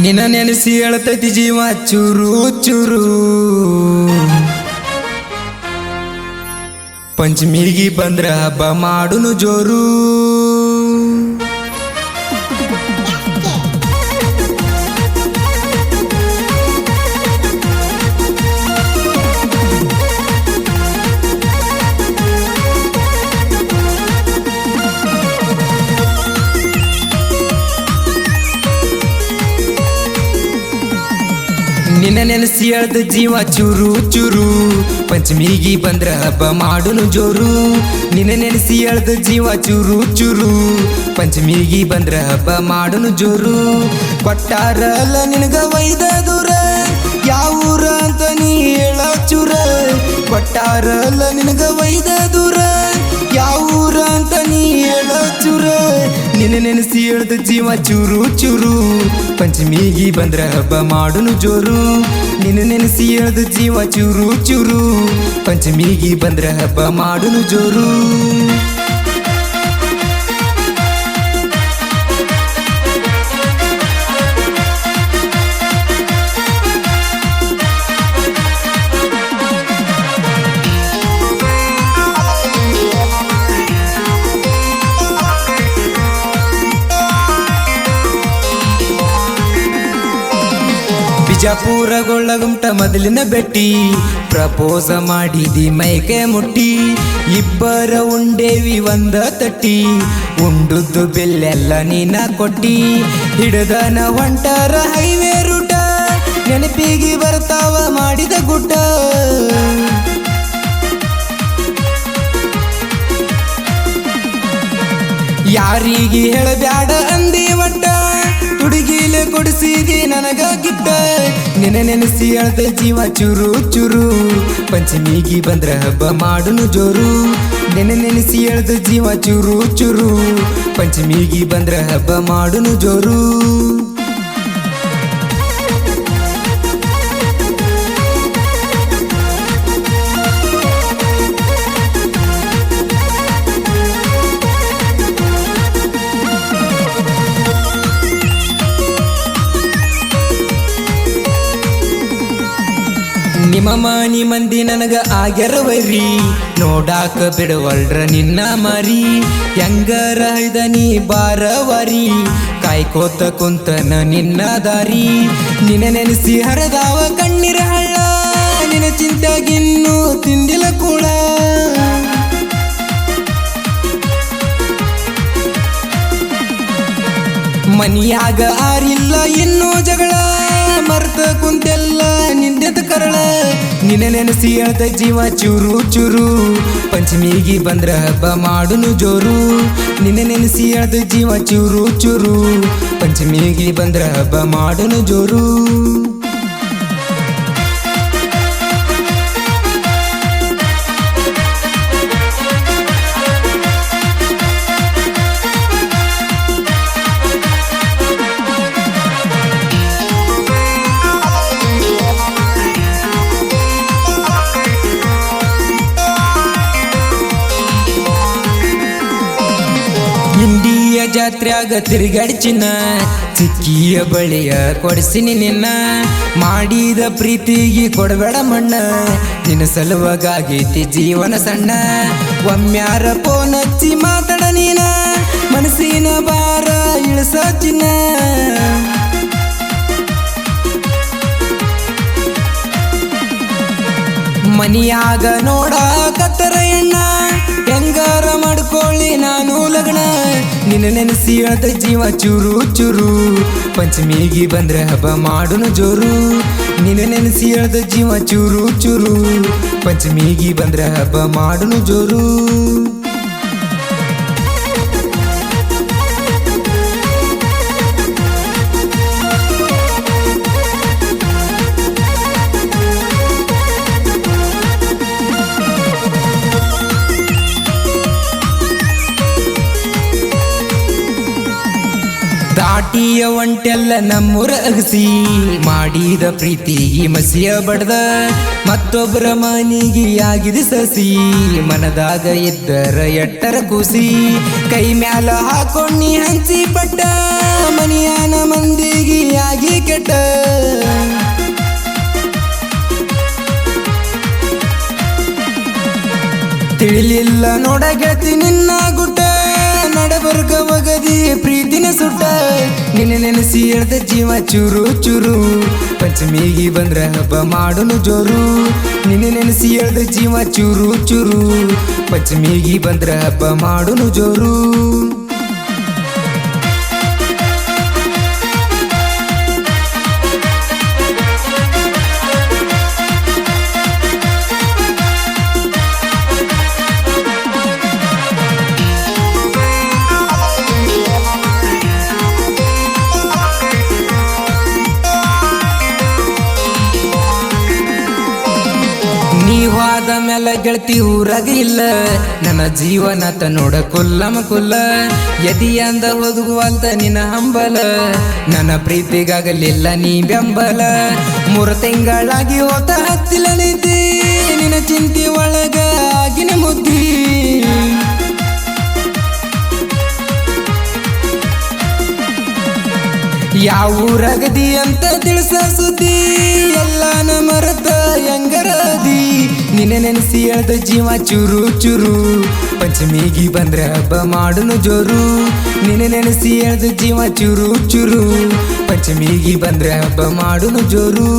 ನಿನ್ನ ನೆನೆಸಿ ಹೇಳ್ತೈತಿ ಜೀವ ಚೂರು ಚೂರು. ಪಂಚಮಿಗಿ ಬಂದ್ರ ಹಬ್ಬ ಮಾಡುನು ಜೋರು. ನಿನ್ನ ನೆನೆಸಿ ಹೇಳ್ದ ಜೀವ ಚೂರು ಚೂರು. ಪಂಚಮಿಗಿ ಬಂದ್ರ ಹಬ್ಬ ಮಾಡುನು ಜೋರು. ನಿನ್ನ ನೆನೆಸಿ ಹೇಳ್ದ ಜೀವ ಚೂರು ಚೂರು. ಪಂಚಮಿಗಿ ಬಂದ್ರ ಹಬ್ಬ ಮಾಡುನು ಜೋರು. ಕೊಟ್ಟಾರಲ್ಲ ನಿನಗ ವೈದ ದೂರ, ಯಾವೂರ ಅಂತ ನೀ ಹೇಳ ಚೂರ. ಕೊಟ್ಟಾರಲ್ಲ ನಿನಗ ವೈದ ದೂರ, ಯಾವೂರ ಅಂತ ನೀ ಹೇಳ ಚೂರ. ನಿನ್ನ ನೆನೆಸಿ ಹೇಳ್ದ ಜೀವ ಚೂರು ಚೂರು. ಪಂಚಮಿಗಿ ಬಂದ್ರ ಹಬ್ಬ ಮಾಡುನು ಜೋರು. ನಿನ್ನ ನೆನೆಸಿ ಹೇಳ್ದ ಜೀವ ಚೂರು ಚೂರು. ಪಂಚಮಿಗಿ ಬಂದ್ರ ಹಬ್ಬ ಮಾಡುನು ಜೋರು. ಬಿಜಾಪುರಗೊಳ್ಳಗುಂಟ ಮೊದಲಿನ ಬೆಟ್ಟಿ, ಪ್ರಪೋಸ ಮಾಡಿದಿ ಮೈಕೆ ಮುಟ್ಟಿ. ಇಬ್ಬರ ಉಂಡೇವಿ ಒಂದ ತಟ್ಟಿ, ಉಂಡುದ್ದು ಬೆಲ್ಲೆಲ್ಲ ನೀನ ಕೊಟ್ಟಿ. ಹಿಡದನ ಹೊಂಟಾರ ಹೈವೇ ರೂಟ, ನೆನಪಿಗೆ ಬರ್ತಾವ ಮಾಡಿದ ಗುಡ್ಡ. ಯಾರಿಗೆ ಹೇಳಬ್ಯಾಡ ಅಂದಿ ಒಟ್ಟ, ಹುಡುಗಿಲೆ ಕೊಡಿಸಿದಿ ನನಗ ಗಿಟ್ಟ. ನಿನ್ನ ನೆನೆಸಿ ಹೇಳ್ದ ಜೀವ ಚೂರು ಚೂರು. ಪಂಚಮಿಗಿ ಬಂದ್ರ ಹಬ್ಬ ಮಾಡುನು ಜೋರು. ನಿನ್ನ ನೆನೆಸಿ ಹೇಳ್ದ ಜೀವ ಚೂರು ಚೂರು. ಪಂಚಮಿಗಿ ಬಂದ್ರ ಹಬ್ಬ ಮಾಡುನು ಜೋರು. ನಿಮ್ಮ ಮನಿ ಮಂದಿ ನನಗ ಆಗ್ಯಾರ ವೈರಿ, ನೋಡಾಕ ಬಿಡವಲ್ರ ನಿನ್ನ ಮರಿ. ಹೆಂಗರ ಹೈದ ನೀ ಬಾರವಾರಿ, ಕಾಯ್ಕೋತ ಕುಂತನ ನಿನ್ನ ದಾರಿ. ನಿನ್ನ ನೆನೆಸಿ ಹರದಾವ ಕಣ್ಣೀರ ಹಳ್ಳ, ನಿನ್ನ ಚಿಂತಾಗಿನ್ನೂ ತಿಂದಿಲ್ಲ ಕೂಳ. ಮನಿಯಾಗ ಆರಿಲ್ಲ ಇನ್ನೂ ಜಗಳ, ಮರ್ತ ಕುಂತೆಲ್ಲ ನಿಂದೆದ ಕರಳ. ನಿನ್ನ ನೆನೆಸಿ ಹೇಳ್ದ ಜೀವ ಚೂರು ಚೂರು. ಪಂಚಮಿಗಿ ಬಂದ್ರ ಹಬ್ಬ ಮಾಡುನು ಜೋರು. ನಿನ್ನ ನೆನೆಸಿ ಹೇಳ್ದ ಜೀವ ಚೂರು ಚೂರು. ಪಂಚಮಿಗಿ ಬಂದ್ರ ಹಬ್ಬ ಮಾಡುನು ಜೋರು. ಇಂಡಿಯ ಜಾತ್ರ್ಯಾಗ ತಿರುಗಾಡಿ ಚಿನ್ನ, ಚಿಕ್ಕಿಯ ಬಳಿಯ ಕೊಡಿಸಿನಿ ನಿನ್ನ. ಮಾಡಿದ ಪ್ರೀತಿಗೆ ಕೊಡಬೇಡ ಮಣ್ಣ, ನಿನ್ನ ಸಲುವಾಗೈತಿ ಜೀವನ ಸಣ್ಣ. ಒಮ್ಮ್ಯಾರ ಫೋನ್ ಹಚ್ಚಿ ಮಾತಾಡ ನೀನ, ಮನಸ್ಸಿನ ಭಾರ ಇಳಿಸ ಚಿನ್ನ. ಮನಿಯಾಗ ನೋಡಕತ್ತರ ಎಣ್ಣ, ಹೆಂಗಾರ ಮಾಡ್ಕೊಳ್ಳಿ ನಾನು ಲಗ್ನ. ನಿನ್ನ ನೆನೆಸಿ ಹೇಳ್ದ ಜೀವ ಚೂರು ಚೂರು. ಪಂಚಮಿಗಿ ಬಂದ್ರ ಹಬ್ಬ ಮಾಡುನು ಜೋರು. ನಿನ್ನ ನೆನೆಸಿ ಹೇಳ್ದ ಜೀವ ಚೂರು ಚೂರು. ಪಂಚಮಿಗಿ ಬಂದ್ರ ಹಬ್ಬ ಮಾಡುನು ಜೋರು. ಪಾಟಿಯ ಒಂಟೆಲ್ಲ ನಮ್ಮೂರ ಅಗಸಿ ಮಾಡಿದ ಪ್ರೀತಿಗೆ ಮಸಿಯ ಬಡ್ದ ಮತ್ತೊಬ್ಬರ ಮನಿಗೆ ಆಗಿದೆ ಸಸಿ ಮನದಾಗ ಇದ್ದರ ಎಟ್ಟರ ಕೂಸಿ ಕೈ ಮ್ಯಾಲ ಹಾಕೊಂಡಿ ಹಂಚಿ ಪಟ್ಟ ಮನಿಯಾನ ಮಂದಿಗೆ ಆಗಿ ಕೆಟ್ಟ ತಿಳಿಲಿಲ್ಲ ನೋಡ ಗೆಳತಿ ನಿನ್ನ ಗುಟ್ಟ ನಡಬರ್ಗ ಒಗದಿ ಪ್ರೀತಿನ ಸುಟ್ಟ ನಿನ್ನ ನೆನೆಸಿ ಎಳ್ದ ಜೀವ ಚೂರು ಚೂರು ಪಂಚಮಿಗೆ ಬಂದ್ರ ಹಬ್ಬ ಮಾಡುನು ಜೋರು ನಿನ್ನ ನೆನೆಸಿ ಎಳ್ದ ಜೀವ ಚೂರು ಚೂರು ಪಂಚಮಿಗೆ ಬಂದ್ರ ಹಬ್ಬ ಮಾಡುನು ಜೋರು ನೀವಾದ ಮೇಲೆ ಗೆಳತಿ ಊರಾಗ ಇಲ್ಲ ನನ್ನ ಜೀವನತ ನೋಡ ಕುಲ್ಲಮ ಕುಲ್ಲ ಎದಿಯಂದ ಒದಗುವಂತ ನಿನ್ನ ಹಂಬಲ ನನ್ನ ಪ್ರೀತಿಗಾಗಲಿಲ್ಲ ನೀ ಬೆಂಬಲ 3 ತಿಂಗಳಾಗಿ ಹೋತ ಹತ್ತಿಲ ನಿದ್ದಿ ನಿನ್ನ ಚಿಂತೆ ಒಳಗ ಆಗಿನ ಮುದ್ದಿ ಯಾವ ಊರಾಗದಿ ಅಂತ ತಿಳಿಸ ಸುದ್ದಿ ಎಲ್ಲಾನ ಮರತ ಹೆಂಗರದಿ ನಿನ್ನ ನೆನೆಸಿ ಎಳ್ದ ಜೀವ ಚೂರು ಚೂರು ಪಂಚಮಿಗೆ ಬಂದ್ರ ಹಬ್ಬ ಮಾಡುನು ಜೋರು ನಿನ್ನ ನೆನೆಸಿ ಎಳ್ದ ಜೀವ ಚೂರು ಚೂರು ಪಂಚಮಿಗೆ ಬಂದ್ರ ಹಬ್ಬ ಮಾಡುನು ಜೋರು